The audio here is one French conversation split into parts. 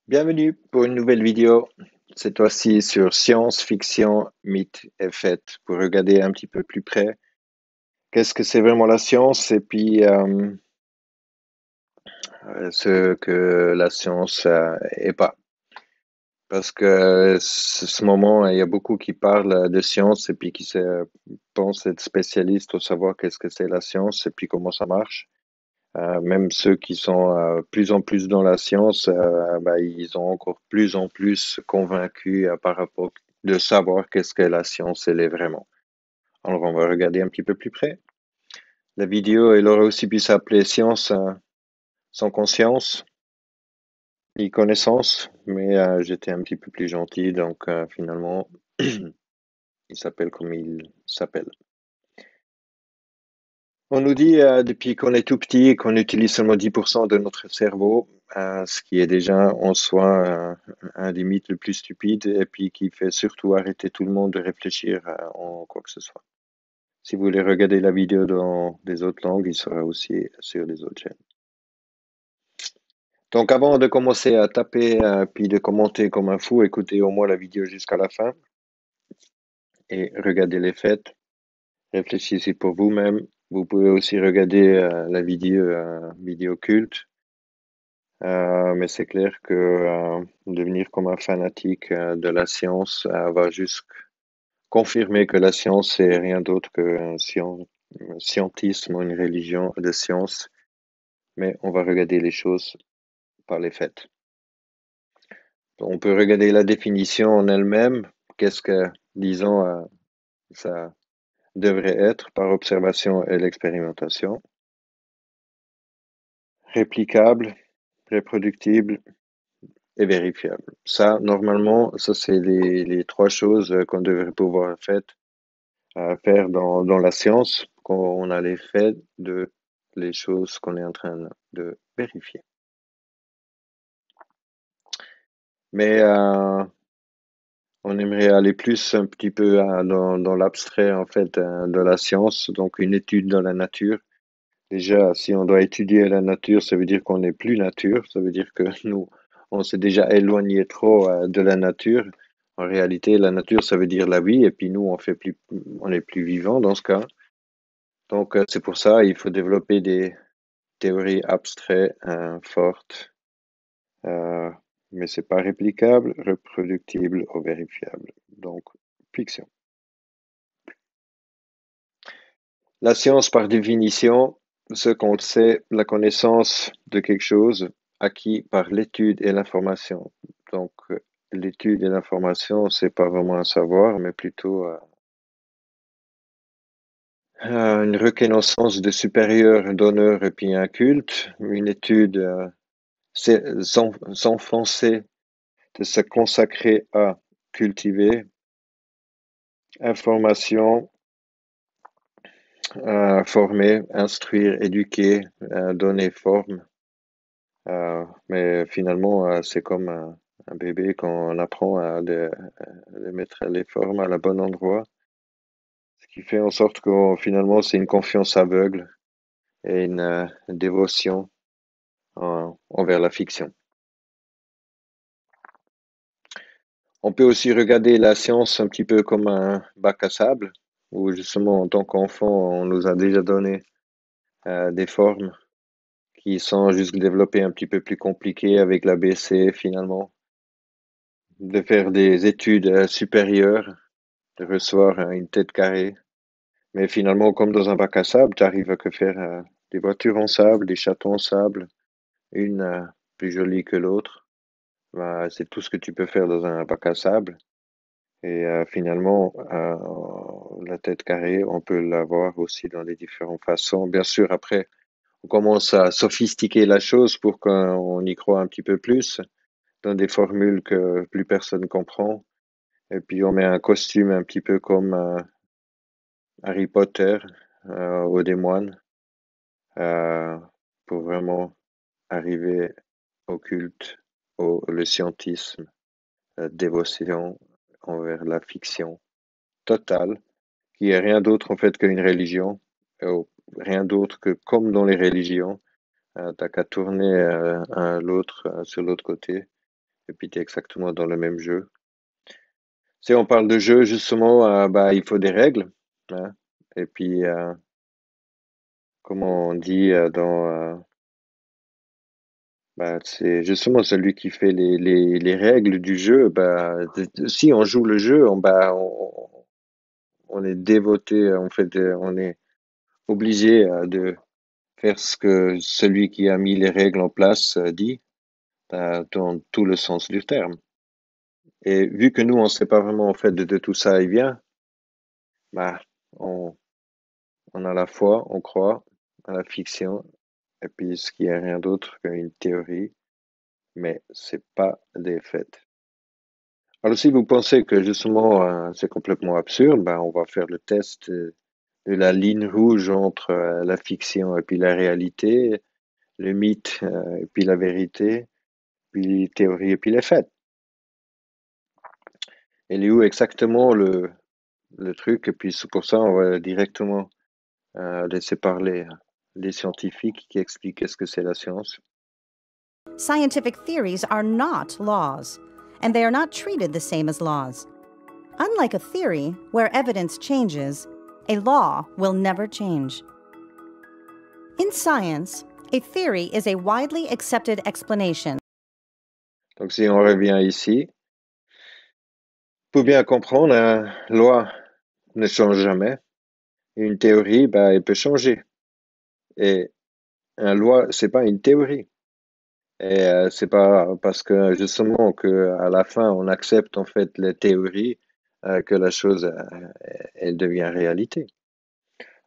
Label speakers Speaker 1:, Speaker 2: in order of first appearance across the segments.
Speaker 1: Bienvenue pour une nouvelle vidéo, cette fois-ci sur science, fiction, mythes et faits, pour regarder un petit peu plus près qu'est-ce que c'est vraiment la science et puis ce que la science est pas. Parce que ce moment, il y a beaucoup qui parlent de science et puis qui pensent être spécialistes au savoir qu'est-ce que c'est la science et puis comment ça marche. Même ceux qui sont plus en plus dans la science, ils ont encore plus en plus convaincus par rapport de savoir qu'est-ce que la science elle est vraiment. Alors on va regarder un petit peu plus près. La vidéo, elle aurait aussi pu s'appeler Science sans conscience ni connaissance, mais j'étais un petit peu plus gentil, donc finalement, il s'appelle comme il s'appelle. On nous dit depuis qu'on est tout petit qu'on utilise seulement 10% de notre cerveau, ce qui est déjà en soi un des mythes le plus stupide et puis qui fait surtout arrêter tout le monde de réfléchir en quoi que ce soit. Si vous voulez regarder la vidéo dans des autres langues, il sera aussi sur les autres chaînes. Donc avant de commencer à taper puis de commenter comme un fou, écoutez au moins la vidéo jusqu'à la fin et regardez les faits. Réfléchissez pour vous-même. Vous pouvez aussi regarder la vidéo culte. Mais c'est clair que devenir comme un fanatique de la science va juste confirmer que la science c'est rien d'autre un scientisme ou une religion de science. Mais on va regarder les choses par les faits. On peut regarder la définition en elle-même. Qu'est-ce que, disons, ça devrait être par observation et l'expérimentation? Réplicable, reproductible et vérifiable. Ça, normalement, ça c'est les trois choses qu'on devrait pouvoir faire dans la science, quand on a les faits de les choses qu'on est en train de vérifier. Mais on aimerait aller plus un petit peu dans l'abstrait en fait de la science, donc une étude dans la nature. Déjà, si on doit étudier la nature, ça veut dire qu'on n'est plus nature, ça veut dire que nous, on s'est déjà éloigné trop de la nature. En réalité, la nature, ça veut dire la vie, et puis nous, on est plus vivant dans ce cas. Donc, c'est pour ça, il faut développer des théories abstraites, fortes, euh, mais c'est pas réplicable, reproductible ou vérifiable. Donc, fiction. La science, par définition, ce qu'on sait, la connaissance de quelque chose acquis par l'étude et l'information. Donc, l'étude et l'information, c'est pas vraiment un savoir, mais plutôt une reconnaissance de supérieur, d'honneur et puis un culte. Une étude, c'est s'enfoncer, de se consacrer à cultiver, information, former, instruire, éduquer, donner forme. Mais finalement, c'est comme un bébé quand on apprend de mettre les formes à la bon endroit, ce qui fait en sorte que finalement c'est une confiance aveugle et une dévotion envers la fiction. On peut aussi regarder la science un petit peu comme un bac à sable, où justement en tant qu'enfant, on nous a déjà donné des formes qui sont juste développées un petit peu plus compliquées avec l'ABC finalement, de faire des études supérieures, de recevoir une tête carrée. Mais finalement, comme dans un bac à sable, tu arrives à que faire des voitures en sable, des châteaux en sable, une plus jolie que l'autre. Bah, c'est tout ce que tu peux faire dans un bac à sable. Et finalement, la tête carrée, on peut l'avoir aussi dans des différentes façons. Bien sûr, après, on commence à sophistiquer la chose pour qu'on y croit un petit peu plus, dans des formules que plus personne comprend. Et puis, on met un costume un petit peu comme Harry Potter ou des moines euh, pour vraiment arriver au culte, le scientisme, la dévotion envers la fiction totale, qui est rien d'autre en fait qu'une religion, rien d'autre que comme dans les religions, t'as qu'à tourner sur l'autre côté et puis tu es exactement dans le même jeu. Si on parle de jeu, justement, bah, il faut des règles, hein. Et puis, comme on dit bah, c'est justement celui qui fait les règles du jeu. Bah, si on joue le jeu, on est dévoté, en fait, on est obligé de faire ce que celui qui a mis les règles en place dit, dans tout le sens du terme. Et vu que nous, on ne sait pas vraiment en fait de tout ça il vient, bah, on, on a la foi, on croit à la fiction, et puis ce qui est rien d'autre qu'une théorie, mais c'est pas des faits. Alors si vous pensez que justement c'est complètement absurde, ben, on va faire le test de la ligne rouge entre la fiction et puis la réalité, le mythe et puis la vérité, puis les théories et puis les faits. Elle est où exactement le truc? Et puis c'est pour ça on va directement laisser parler les scientifiques qui expliquent qu'est-ce que c'est la science.
Speaker 2: Scientific theories are not laws, and they are not treated the same as laws. Unlike a theory, where evidence changes, a law will never change. In science, a theory is a widely accepted explanation.
Speaker 1: Donc si on revient ici, faut bien comprendre, une loi ne change jamais. Et une théorie, bah, elle peut changer. Et une loi, c'est pas une théorie. Et c'est pas parce que justement que à la fin on accepte en fait les théories que la chose elle devient réalité.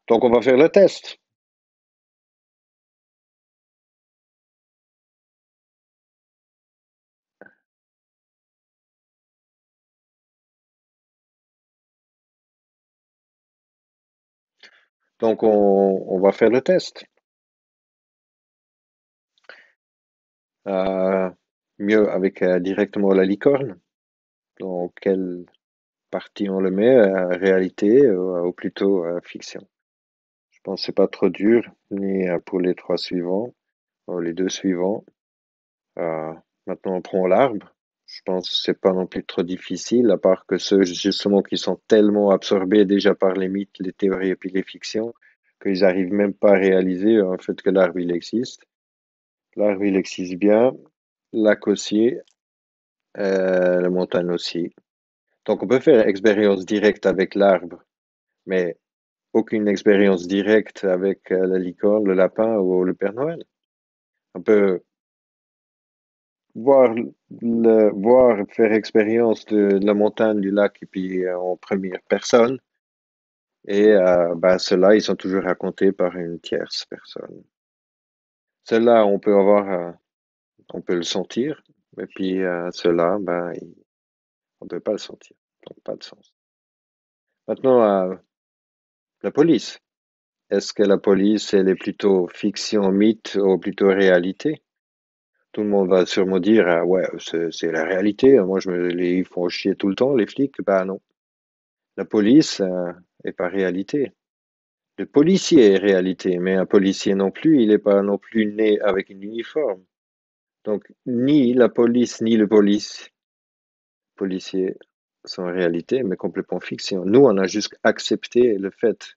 Speaker 1: Donc on va faire le test. Donc on va faire le test. Euh, Mieux avec directement la licorne. Dans quelle partie on le met, réalité ou plutôt fiction. Je pense que c'est pas trop dur, ni pour les trois suivants, ou les deux suivants. Euh, Maintenant, on prend l'arbre. Je pense que c'est pas non plus trop difficile, à part que ceux justement qui sont tellement absorbés déjà par les mythes, les théories et puis les fictions, qu'ils arrivent même pas à réaliser en fait que l'arbre il existe. L'arbre il existe bien, lac aussi, la montagne aussi. Donc on peut faire expérience directe avec l'arbre, mais aucune expérience directe avec la licorne, le lapin ou le Père Noël. On peut voir faire expérience de la montagne, du lac, et puis en première personne. Et bah, ceux-là, ils sont toujours racontés par une tierce personne. Ceux-là, on peut le sentir, et puis ceux-là, ben, on peut pas le sentir. Donc, pas de sens. Maintenant, la police. Est-ce que la police, elle est plutôt fiction, mythe, ou plutôt réalité? Tout le monde va sûrement dire, ah ouais, c'est la réalité. Moi, ils font chier tout le temps, les flics. Bah non. La police est pas réalité. Le policier est réalité, mais un policier non plus, il n'est pas non plus né avec une uniforme. Donc, ni la police, ni le policier sont réalité, mais complètement fiction. Nous, on a juste accepté le fait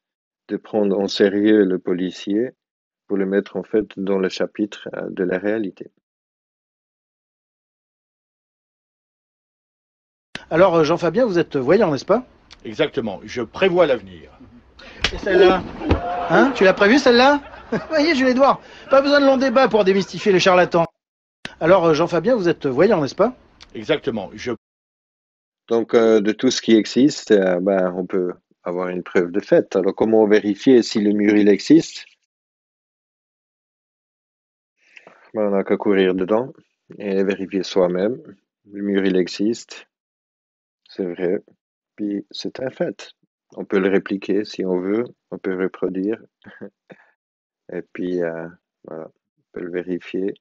Speaker 1: de prendre en sérieux le policier pour le mettre en fait dans le chapitre de la réalité.
Speaker 3: Alors, Jean-Fabien, vous êtes voyant, n'est-ce pas?
Speaker 4: Exactement, je prévois l'avenir.
Speaker 3: Et celle-là? Hein? Tu l'as prévue, celle-là? Vous voyez, Jules Edouard, pas besoin de long débat pour démystifier les charlatans. Alors, Jean-Fabien, vous êtes voyant, n'est-ce pas?
Speaker 4: Exactement, je
Speaker 1: Donc, de tout ce qui existe, ben, on peut avoir une preuve de fait. Alors, comment vérifier si le mur il existe? Ben, on n'a qu'à courir dedans et vérifier soi-même. Le mur il existe, c'est vrai, puis c'est un fait. On peut le répliquer si on veut, on peut reproduire, et puis voilà, on peut le vérifier.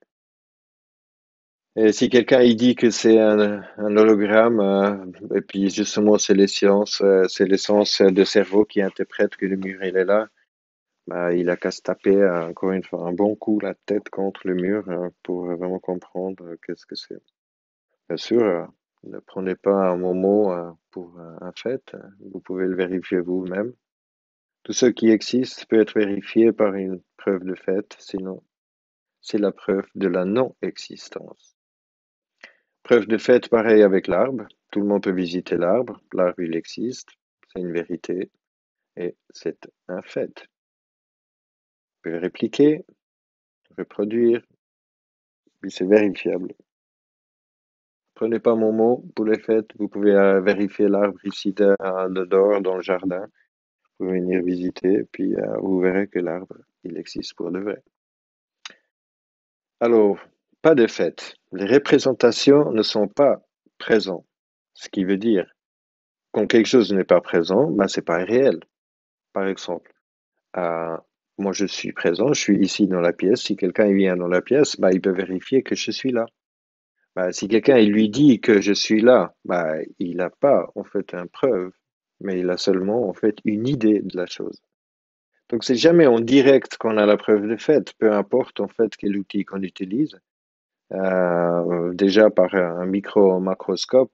Speaker 1: Et si quelqu'un il dit que c'est un hologramme, et puis justement c'est les sens de cerveau qui interprètent que le mur il est là, bah, il a qu'à se taper encore une fois un bon coup la tête contre le mur pour vraiment comprendre qu'est-ce que c'est. Bien sûr, ne prenez pas mon mot pour un fait, vous pouvez le vérifier vous-même. Tout ce qui existe peut être vérifié par une preuve de fait, sinon c'est la preuve de la non-existence. Preuve de fait, pareil avec l'arbre. Tout le monde peut visiter l'arbre. L'arbre, il existe. C'est une vérité. Et c'est un fait. Vous pouvez répliquer, reproduire, puis c'est vérifiable. Prenez pas mon mot pour les faits. Vous pouvez vérifier l'arbre ici dehors dans le jardin. Vous pouvez venir visiter, puis vous verrez que l'arbre, il existe pour de vrai. Alors, pas de fait. Les représentations ne sont pas présentes. Ce qui veut dire, quand quelque chose n'est pas présent, ben, c'est pas réel. Par exemple, moi je suis présent, je suis ici dans la pièce. Si quelqu'un vient dans la pièce, ben, il peut vérifier que je suis là. Ben, si quelqu'un il lui dit que je suis là, ben, il n'a pas en fait une preuve, mais il a seulement en fait une idée de la chose. Donc c'est jamais en direct qu'on a la preuve de fait, peu importe en fait quel outil qu'on utilise. Déjà par un macroscope,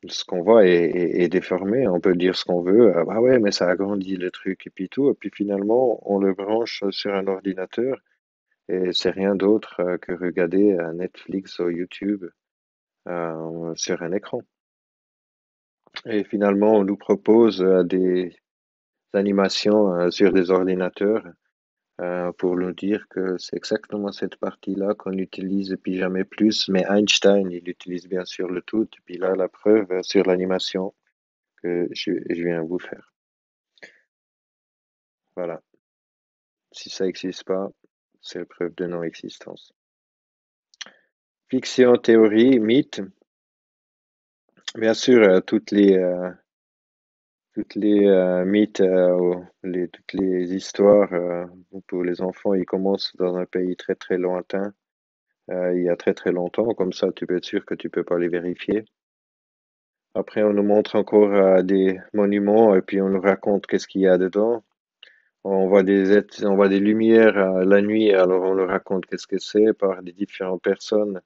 Speaker 1: ce qu'on voit est déformé. On peut dire ce qu'on veut. Ah ouais, mais ça agrandit le truc et puis tout. Et puis finalement, on le branche sur un ordinateur et c'est rien d'autre que regarder Netflix ou YouTube sur un écran. Et finalement, on nous propose des animations sur des ordinateurs pour nous dire que c'est exactement cette partie-là qu'on utilise et puis jamais plus. Mais Einstein, il utilise bien sûr le tout. Et puis là, la preuve sur l'animation que je viens vous faire. Voilà. Si ça n'existe pas, c'est la preuve de non-existence. Fiction, théorie, mythe. Bien sûr, toutes les mythes, toutes les histoires pour les enfants, ils commencent dans un pays très très lointain, il y a très très longtemps. Comme ça, tu peux être sûr que tu peux pas les vérifier. Après, on nous montre encore des monuments et puis on nous raconte qu'est-ce qu'il y a dedans. On voit des lumières la nuit, alors on nous raconte qu'est-ce que c'est par des différentes personnes,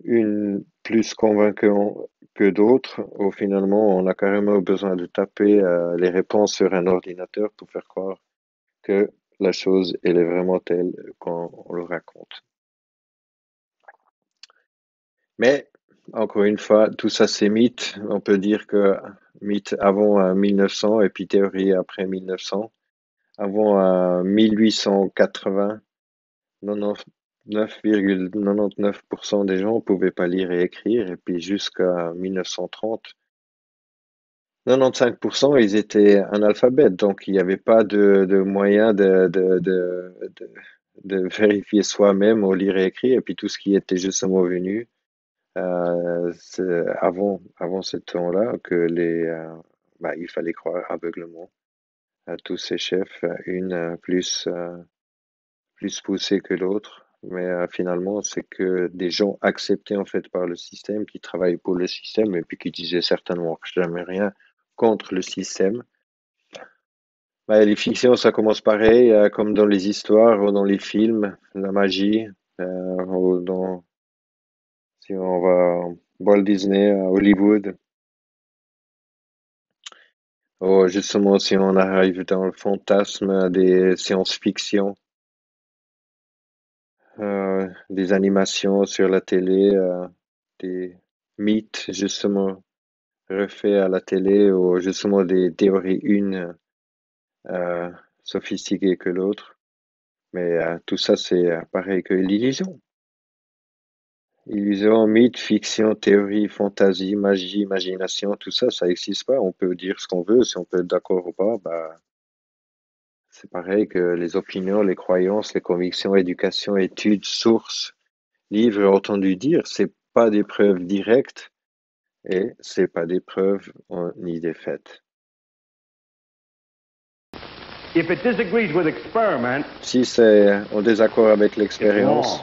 Speaker 1: une plus convaincante que d'autres, ou finalement on a carrément besoin de taper les réponses sur un ordinateur pour faire croire que la chose elle est vraiment telle qu'on le raconte. Mais encore une fois, tout ça c'est mythe. On peut dire que mythe avant 1900 et puis théorie après 1900. Avant 1880, 99,99% des gens ne pouvaient pas lire et écrire, et puis jusqu'à 1930, 95% ils étaient analphabètes, donc il n'y avait pas de moyen de vérifier soi-même au lire et écrire, et puis tout ce qui était justement venu c'est avant ce temps-là que il fallait croire aveuglement à tous ces chefs, une plus poussée que l'autre. Mais finalement, c'est que des gens acceptés en fait par le système, qui travaillent pour le système et puis qui disaient certainement jamais rien contre le système. Les fictions, ça commence pareil, comme dans les histoires ou dans les films, la magie, ou si on va Walt Disney, à Hollywood, ou justement si on arrive dans le fantasme des science-fiction, des animations sur la télé, des mythes justement refaits à la télé ou justement des théories une sophistiquées que l'autre. Mais tout ça c'est pareil que l'illusion. Illusion, mythe, fiction, théorie, fantasie, magie, imagination, tout ça, ça n'existe pas. On peut dire ce qu'on veut, si on peut être d'accord ou pas, c'est pareil que les opinions, les croyances, les convictions, éducation, études, sources, livres, entendu dire, c'est pas des preuves directes et c'est pas des preuves ni des faits.
Speaker 5: If it disagrees with experiment,
Speaker 1: Si c'est en désaccord avec l'expérience,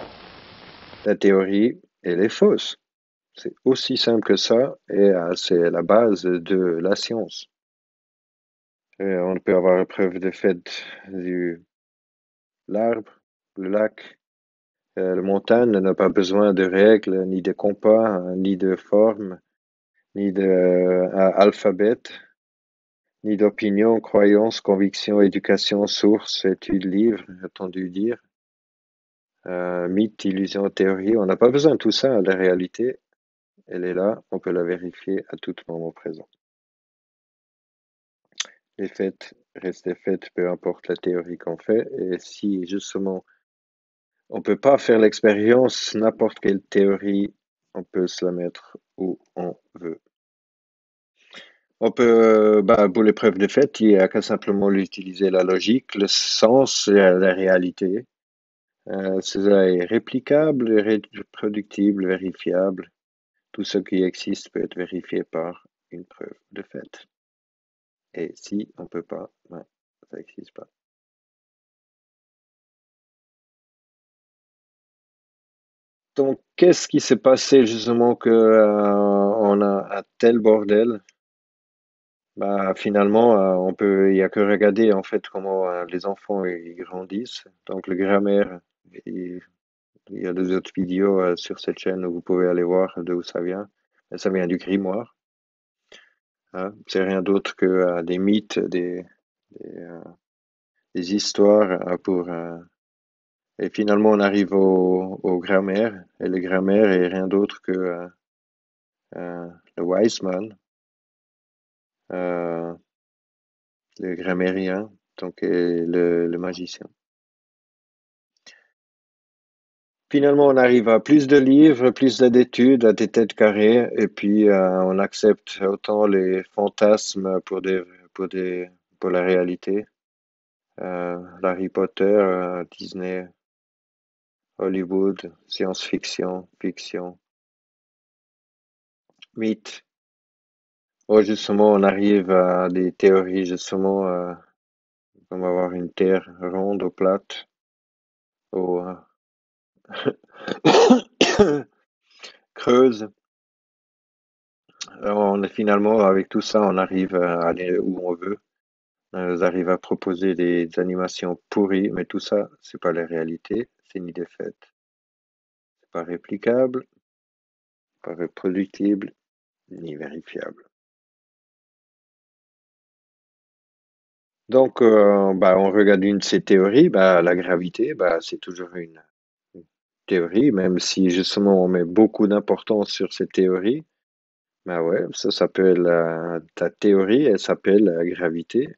Speaker 1: la théorie, elle est fausse. C'est aussi simple que ça et c'est la base de la science. Et on peut avoir preuve de fait du l'arbre, le lac, La montagne n'a pas besoin de règles, ni de compas, ni de formes, ni d'alphabet, ni d'opinion, croyance, conviction, éducation, source, étude, livre, entendu dire, mythe, illusion, théorie. On n'a pas besoin de tout ça. La réalité, elle est là. On peut la vérifier à tout moment présent. Les faits restent des faits, peu importe la théorie qu'on fait. Et si justement on peut pas faire l'expérience, n'importe quelle théorie, on peut se la mettre où on veut. On peut, pour les preuves de fait, il n'y a qu'à simplement utiliser la logique, le sens, la réalité. Cela est réplicable, reproductible, vérifiable. Tout ce qui existe peut être vérifié par une preuve de fait. Et si on peut pas, ça n'existe pas. Donc, qu'est-ce qui s'est passé justement que on a un tel bordel? Finalement, il y a que regarder en fait comment les enfants ils grandissent. Donc, le grammaire, il, il y a des autres vidéos sur cette chaîne où vous pouvez aller voir d'où ça vient. Et ça vient du grimoire. Hein. C'est rien d'autre que des mythes, des histoires et finalement on arrive au grammaire. Et le grammaire est rien d'autre que le wise man, euh, le grammairien, donc et le magicien. Finalement, on arrive à plus de livres, plus d'études, à des têtes carrées, et puis on accepte autant les fantasmes pour la réalité. Harry Potter, Disney, Hollywood, science-fiction, fiction, mythe. Oh, justement, on arrive à des théories, justement, comme avoir une terre ronde ou plate, ou creuse. Finalement, avec tout ça, on arrive à aller où on veut. On arrive à proposer des animations pourries, mais tout ça, c'est pas la réalité, c'est ni des faits. C'est pas réplicable, pas reproductible, ni vérifiable. Donc, on regarde une de ces théories, la gravité, c'est toujours une théorie, même si justement on met beaucoup d'importance sur cette théorie. Ouais, ça s'appelle ta théorie, elle s'appelle la gravité,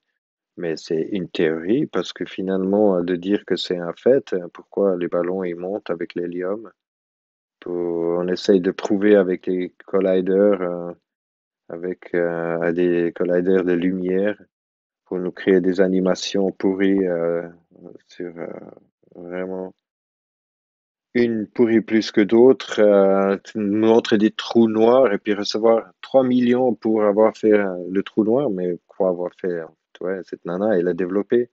Speaker 1: mais c'est une théorie parce que finalement, de dire que c'est un fait, pourquoi les ballons ils montent avec l'hélium? On essaye de prouver avec les colliders, avec des colliders de lumière, pour nous créer des animations pourries sur vraiment une pourrie plus que d'autres, nous montrer des trous noirs et puis recevoir 3 millions pour avoir fait le trou noir, mais quoi avoir fait? Ouais, cette nana, elle a développé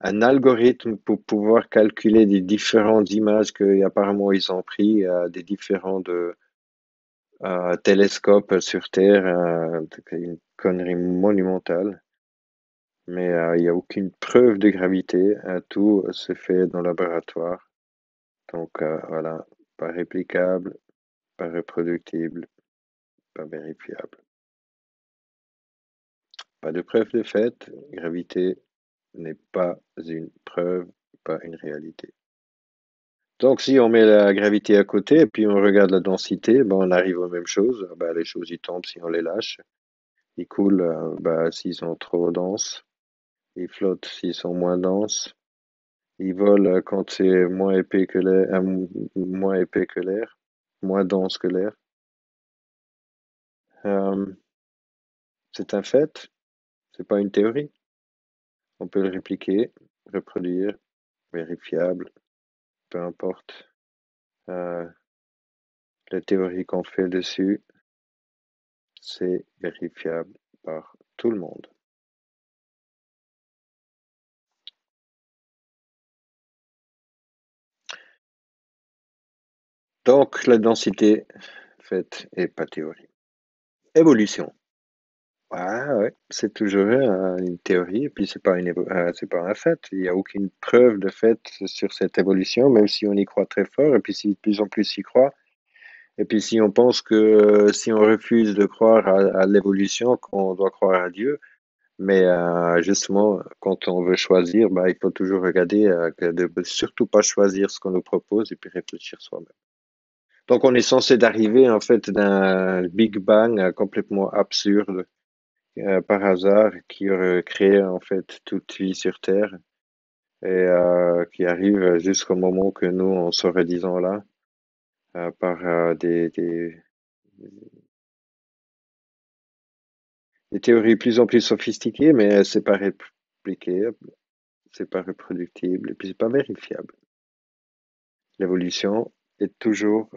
Speaker 1: un algorithme pour pouvoir calculer des différentes images qu'apparemment ils ont pris des différents télescopes sur Terre, une connerie monumentale. Mais il n'y a aucune preuve de gravité, tout se fait dans le laboratoire. Donc voilà, pas réplicable, pas reproductible, pas vérifiable. Pas de preuve de fait, gravité n'est pas une preuve, pas une réalité. Donc si on met la gravité à côté et puis on regarde la densité, on arrive aux mêmes choses. Les choses ils tombent si on les lâche. Ils coulent s'ils sont trop denses. Ils flottent s'ils sont moins denses. Ils volent quand c'est moins épais que l'air, moins épais que l'air, moins dense que l'air. C'est un fait, c'est pas une théorie. On peut le répliquer, reproduire, vérifiable, peu importe la théorie qu'on fait dessus, c'est vérifiable par tout le monde. Donc la densité, fait, et pas théorie. Évolution. Ah ouais, c'est toujours une théorie, et puis c'est pas un fait. Il n'y a aucune preuve de fait sur cette évolution, même si on y croit très fort, et puis si de plus en plus y croit, et puis si on pense que si on refuse de croire à l'évolution, qu'on doit croire à Dieu, mais justement, quand on veut choisir, bah, il faut toujours regarder que de surtout pas choisir ce qu'on nous propose et puis réfléchir soi-même. Donc on est censé d'arriver en fait d'un Big Bang complètement absurde par hasard qui aurait créé en fait toute vie sur Terre et qui arrive jusqu'au moment que nous on serait disons là par des théories de plus en plus sophistiquées, mais c'est pas répliqué, c'est pas reproductible et puis c'est pas vérifiable. L'évolution est toujours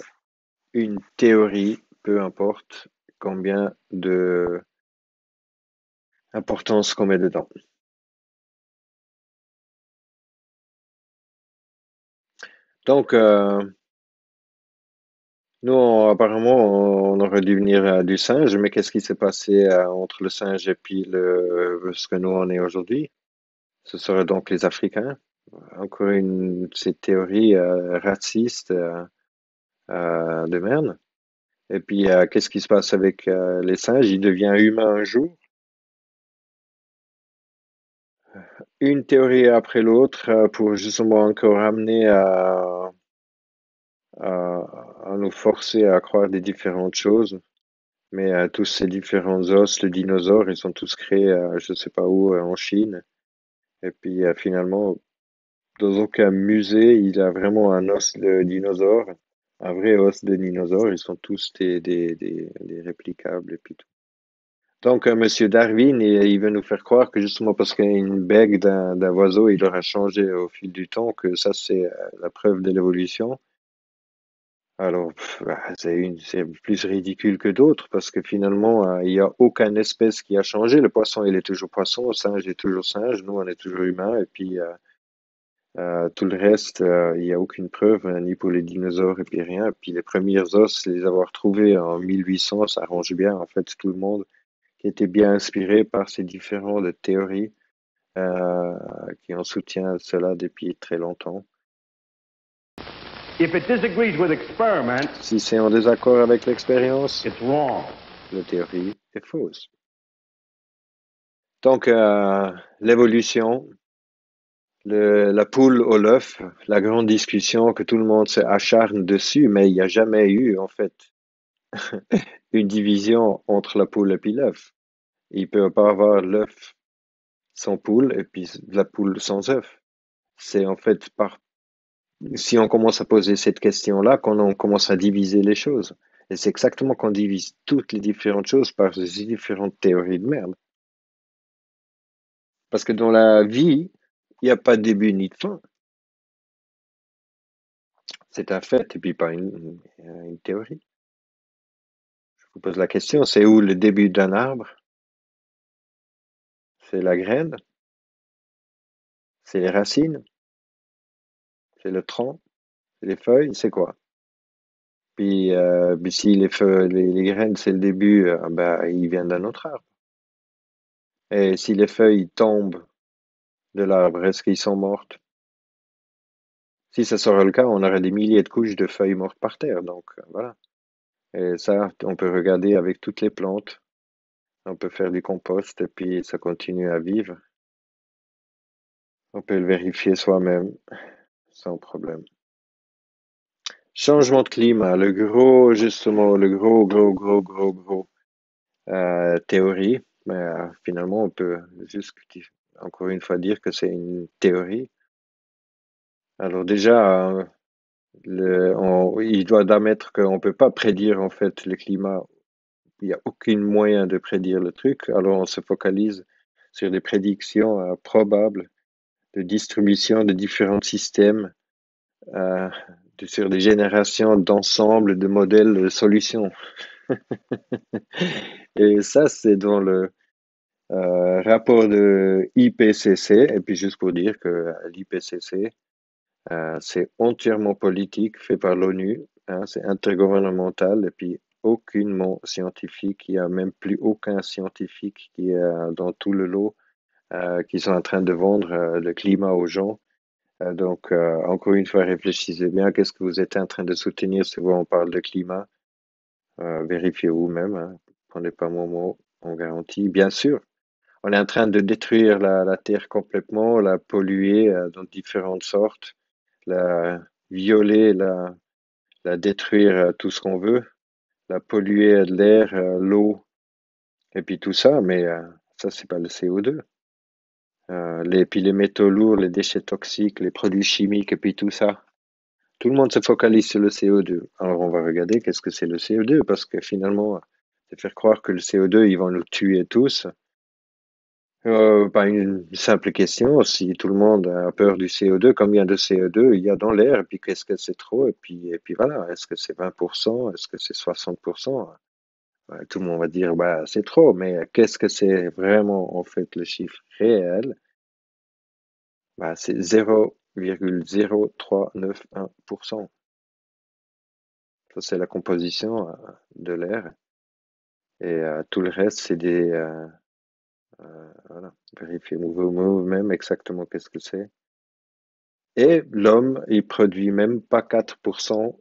Speaker 1: une théorie, peu importe combien de importance qu'on met dedans. Donc, nous, apparemment, on aurait dû venir du singe, mais qu'est-ce qui s'est passé entre le singe et puis ce que nous on est aujourd'hui? Ce serait donc les Africains. Encore une cette théorie raciste de merde. Et puis, qu'est-ce qui se passe avec les singes? Ils deviennent humains un jour. Une théorie après l'autre pour justement encore amener à nous forcer à croire des différentes choses. Mais tous ces différents os de dinosaures, ils sont tous créés, je sais pas où, en Chine. Et puis finalement, dans aucun musée, il a vraiment un os de dinosaure, un vrai os de dinosaure. Ils sont tous des réplicables et puis tout. Donc, Monsieur Darwin, il veut nous faire croire que justement parce qu'il y a une bague d'un oiseau, il aura changé au fil du temps, que ça, c'est la preuve de l'évolution. Alors, c'est plus ridicule que d'autres parce que finalement, il n'y a aucune espèce qui a changé. Le poisson, il est toujours poisson, le singe est toujours singe, nous, on est toujours humains, et puis tout le reste, il n'y a aucune preuve, ni pour les dinosaures et puis rien. Et puis les premiers os, les avoir trouvés en 1800, ça arrange bien en fait tout le monde qui était bien inspiré par ces différentes théories euh, qui en soutient cela depuis très longtemps.
Speaker 5: If it disagrees with experiment,
Speaker 1: Si c'est en désaccord avec l'expérience,
Speaker 5: it's wrong.
Speaker 1: la théorie est fausse. Donc, l'évolution, la poule au l'œuf, la grande discussion que tout le monde s'acharne dessus, mais il n'y a jamais eu, en fait, une division entre la poule et puis l'œuf. Il peut pas avoir l'œuf sans poule et puis la poule sans œuf. C'est en fait si on commence à poser cette question-là, quand on commence à diviser les choses. Et c'est exactement qu'on divise toutes les différentes choses par ces différentes théories de merde. Parce que dans la vie, il n'y a pas de début ni de fin. C'est un fait et puis pas une théorie. Je vous pose la question, c'est où le début d'un arbre? C'est la graine? C'est les racines? C'est le tronc? C'est les feuilles? C'est quoi? Puis, si les feuilles, les graines, c'est le début, ben, ils viennent d'un autre arbre. Et si les feuilles tombent de l'arbre, est-ce qu'ils sont mortes? Si ça serait le cas, on aurait des milliers de couches de feuilles mortes par terre. Donc, voilà. Et ça, on peut regarder avec toutes les plantes. On peut faire du compost et puis ça continue à vivre. On peut le vérifier soi-même sans problème. Changement de climat, justement, le gros théorie. Mais finalement, on peut juste encore une fois dire que c'est une théorie. Alors déjà, il doit admettre qu'on ne peut pas prédire en fait le climat. Il n'y a aucun moyen de prédire le truc. Alors on se focalise sur des prédictions probables de distribution de différents systèmes, euh, sur des générations d'ensemble de modèles de solutions. Et ça, c'est dans le rapport de IPCC. Et puis juste pour dire que l'IPCC, c'est entièrement politique, fait par l'ONU, hein, c'est intergouvernemental, et puis aucunement scientifique. Il n'y a même plus aucun scientifique qui est dans tout le lot qui sont en train de vendre le climat aux gens. Donc, encore une fois, réfléchissez bien. Qu'est-ce que vous êtes en train de soutenir si on parle de climat? Vérifiez vous-même. Hein. Prenez pas mon mot. On garantit. Bien sûr, on est en train de détruire la Terre complètement, la polluer dans différentes sortes, la violer, la détruire tout ce qu'on veut, la polluer de l'air, l'eau, et puis tout ça. Mais ça, c'est pas le CO2. Puis les métaux lourds, les déchets toxiques, les produits chimiques et puis tout ça. Tout le monde se focalise sur le CO2. Alors on va regarder qu'est-ce que c'est le CO2 parce que finalement, c'est faire croire que le CO2, ils vont nous tuer tous. Pas une simple question. Si tout le monde a peur du CO2, combien de CO2 il y a dans l'air et puis qu'est-ce que c'est trop et puis voilà. Est-ce que c'est 20%? Est-ce que c'est 60%? Tout le monde va dire bah c'est trop, mais qu'est-ce que c'est vraiment en fait le chiffre réel? Bah, c'est 0,0391%. Ça, c'est la composition de l'air. Et tout le reste, c'est des... voilà, vérifiez vous-même exactement qu'est-ce que c'est. Et l'homme, il produit même pas 4%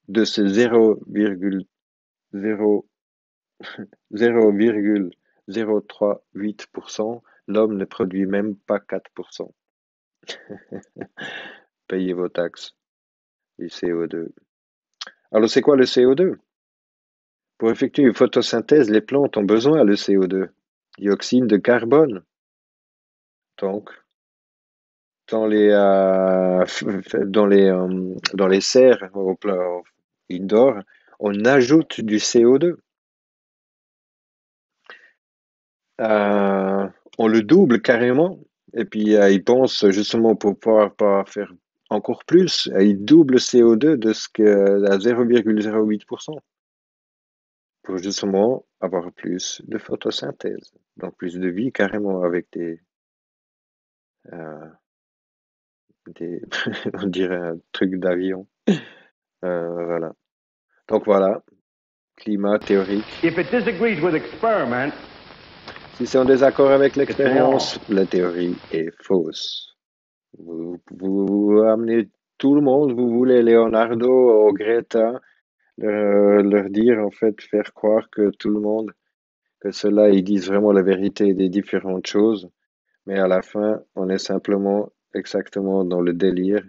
Speaker 1: de ce 0,038%. L'homme ne produit même pas 4%. Payez vos taxes du CO2. Alors, c'est quoi le CO2? Pour effectuer une photosynthèse, les plantes ont besoin de CO2, dioxyde de carbone. Donc, dans les serres au plan indoor, on ajoute du CO2. On le double carrément. Et puis, ils pensent justement pour pouvoir pas faire encore plus, ils doublent le CO2 de ce que à 0,08%. Pour justement avoir plus de photosynthèse, donc plus de vie carrément avec des on dirait un truc d'avion. Voilà. Donc voilà, climat théorique.
Speaker 5: If it disagrees with experiment,
Speaker 1: Si c'est en désaccord avec l'expérience, la théorie est fausse. Vous amenez tout le monde, vous voulez Leonardo ou Greta, leur dire en fait, faire croire que tout le monde, que ceux-là, ils disent vraiment la vérité des différentes choses, mais à la fin, on est simplement exactement dans le délire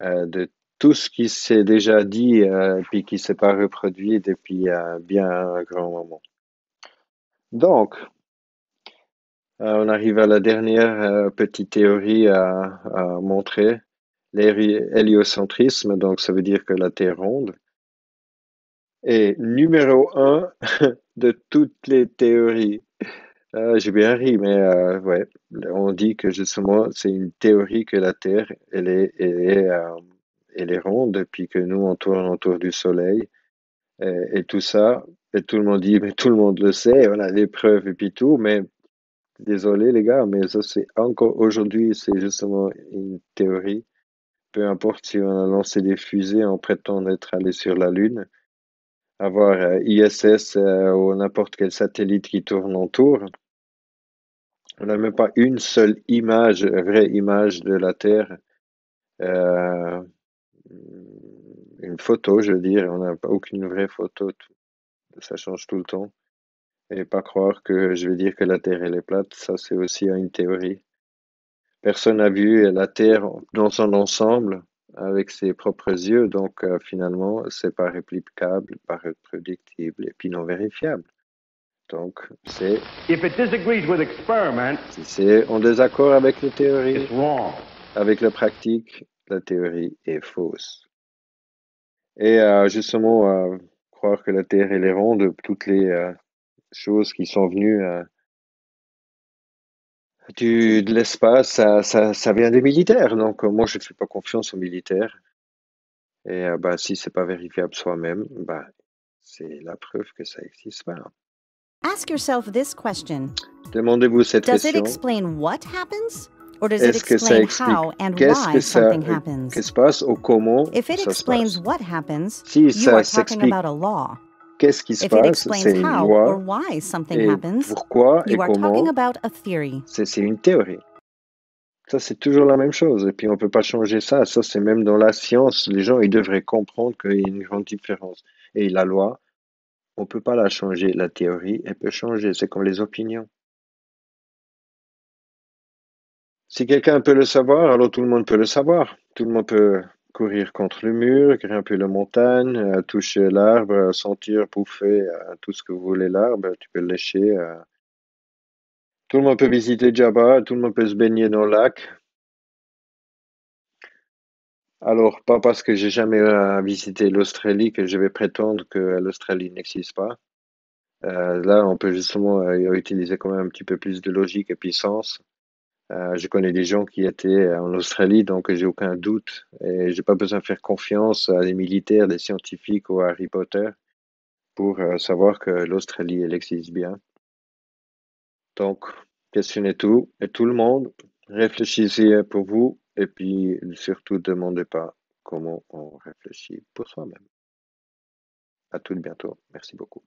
Speaker 1: de tout ce qui s'est déjà dit puis qui s'est pas reproduit depuis bien un grand moment. Donc, on arrive à la dernière petite théorie à montrer, l'héliocentrisme, donc ça veut dire que la Terre ronde. Et numéro 1 de toutes les théories. J'ai bien ri, mais ouais, on dit que justement c'est une théorie que la Terre elle est ronde, puis que nous on tourne autour du Soleil et tout ça. Et tout le monde dit, mais tout le monde le sait, on a des preuves et puis tout, mais désolé les gars, mais ça c'est encore aujourd'hui, c'est justement une théorie. Peu importe si on a lancé des fusées en prétendant d'être allé sur la Lune, avoir ISS ou n'importe quel satellite qui tourne autour. On n'a même pas une seule image, vraie image de la Terre. Une photo, je veux dire, on n'a pas aucune vraie photo. Ça change tout le temps. Et pas croire que je veux dire que la Terre elle est plate, ça c'est aussi une théorie. Personne n'a vu la Terre dans son ensemble avec ses propres yeux, donc finalement c'est pas réplicable, pas reproductible et puis non vérifiable. Donc c'est
Speaker 5: if it disagrees with experiment,
Speaker 1: si c'est en désaccord avec la théorie,
Speaker 5: it's wrong.
Speaker 1: avec la pratique, la théorie est fausse. Et justement, croire que la Terre elle est ronde, toutes les choses qui sont venues de l'espace, ça vient des militaires. Donc moi je ne fais pas confiance aux militaires. Et bah, si c'est pas vérifiable soi-même, bah, c'est la preuve que ça n'existe pas.
Speaker 2: Ask yourself this question.
Speaker 1: Demandez-vous cette
Speaker 2: Does it
Speaker 1: question.
Speaker 2: explain what happens? Or does it
Speaker 1: Est-ce que ça
Speaker 2: explain how
Speaker 1: explique
Speaker 2: and
Speaker 1: qu'est-ce
Speaker 2: why
Speaker 1: que ça
Speaker 2: something happens?
Speaker 1: se passe ou comment
Speaker 2: If it
Speaker 1: ça se
Speaker 2: explains
Speaker 1: passe?
Speaker 2: what happens,
Speaker 1: Si
Speaker 2: you
Speaker 1: ça
Speaker 2: are talking
Speaker 1: s'explique,
Speaker 2: about a law.
Speaker 1: Qu'est-ce qui se
Speaker 2: If it
Speaker 1: passe?
Speaker 2: explains
Speaker 1: C'est une
Speaker 2: how or
Speaker 1: loi.
Speaker 2: why something
Speaker 1: Et
Speaker 2: happens,
Speaker 1: pourquoi et
Speaker 2: you are talking
Speaker 1: comment?
Speaker 2: about a theory.
Speaker 1: C'est une théorie. Ça, c'est toujours la même chose. Et puis, on ne peut pas changer ça. Ça, c'est même dans la science. Les gens, ils devraient comprendre qu'il y a une grande différence. Et la loi, on ne peut pas la changer. La théorie, elle peut changer. C'est comme les opinions. Si quelqu'un peut le savoir, alors tout le monde peut le savoir. Tout le monde peut courir contre le mur, grimper la montagne, toucher l'arbre, sentir, bouffer, tout ce que vous voulez l'arbre. Tu peux le lécher. Tout le monde peut visiter Jabba. Tout le monde peut se baigner dans le lac. Alors, pas parce que j'ai jamais visité l'Australie que je vais prétendre que l'Australie n'existe pas. Là, on peut justement utiliser quand même un petit peu plus de logique et puissance. Je connais des gens qui étaient en Australie, donc j'ai aucun doute et j'ai pas besoin de faire confiance à des militaires, des scientifiques ou à Harry Potter pour savoir que l'Australie, elle existe bien. Donc, questionnez tout et tout le monde, réfléchissez pour vous et puis surtout demandez pas comment on réfléchit pour soi-même. À tout bientôt. Merci beaucoup.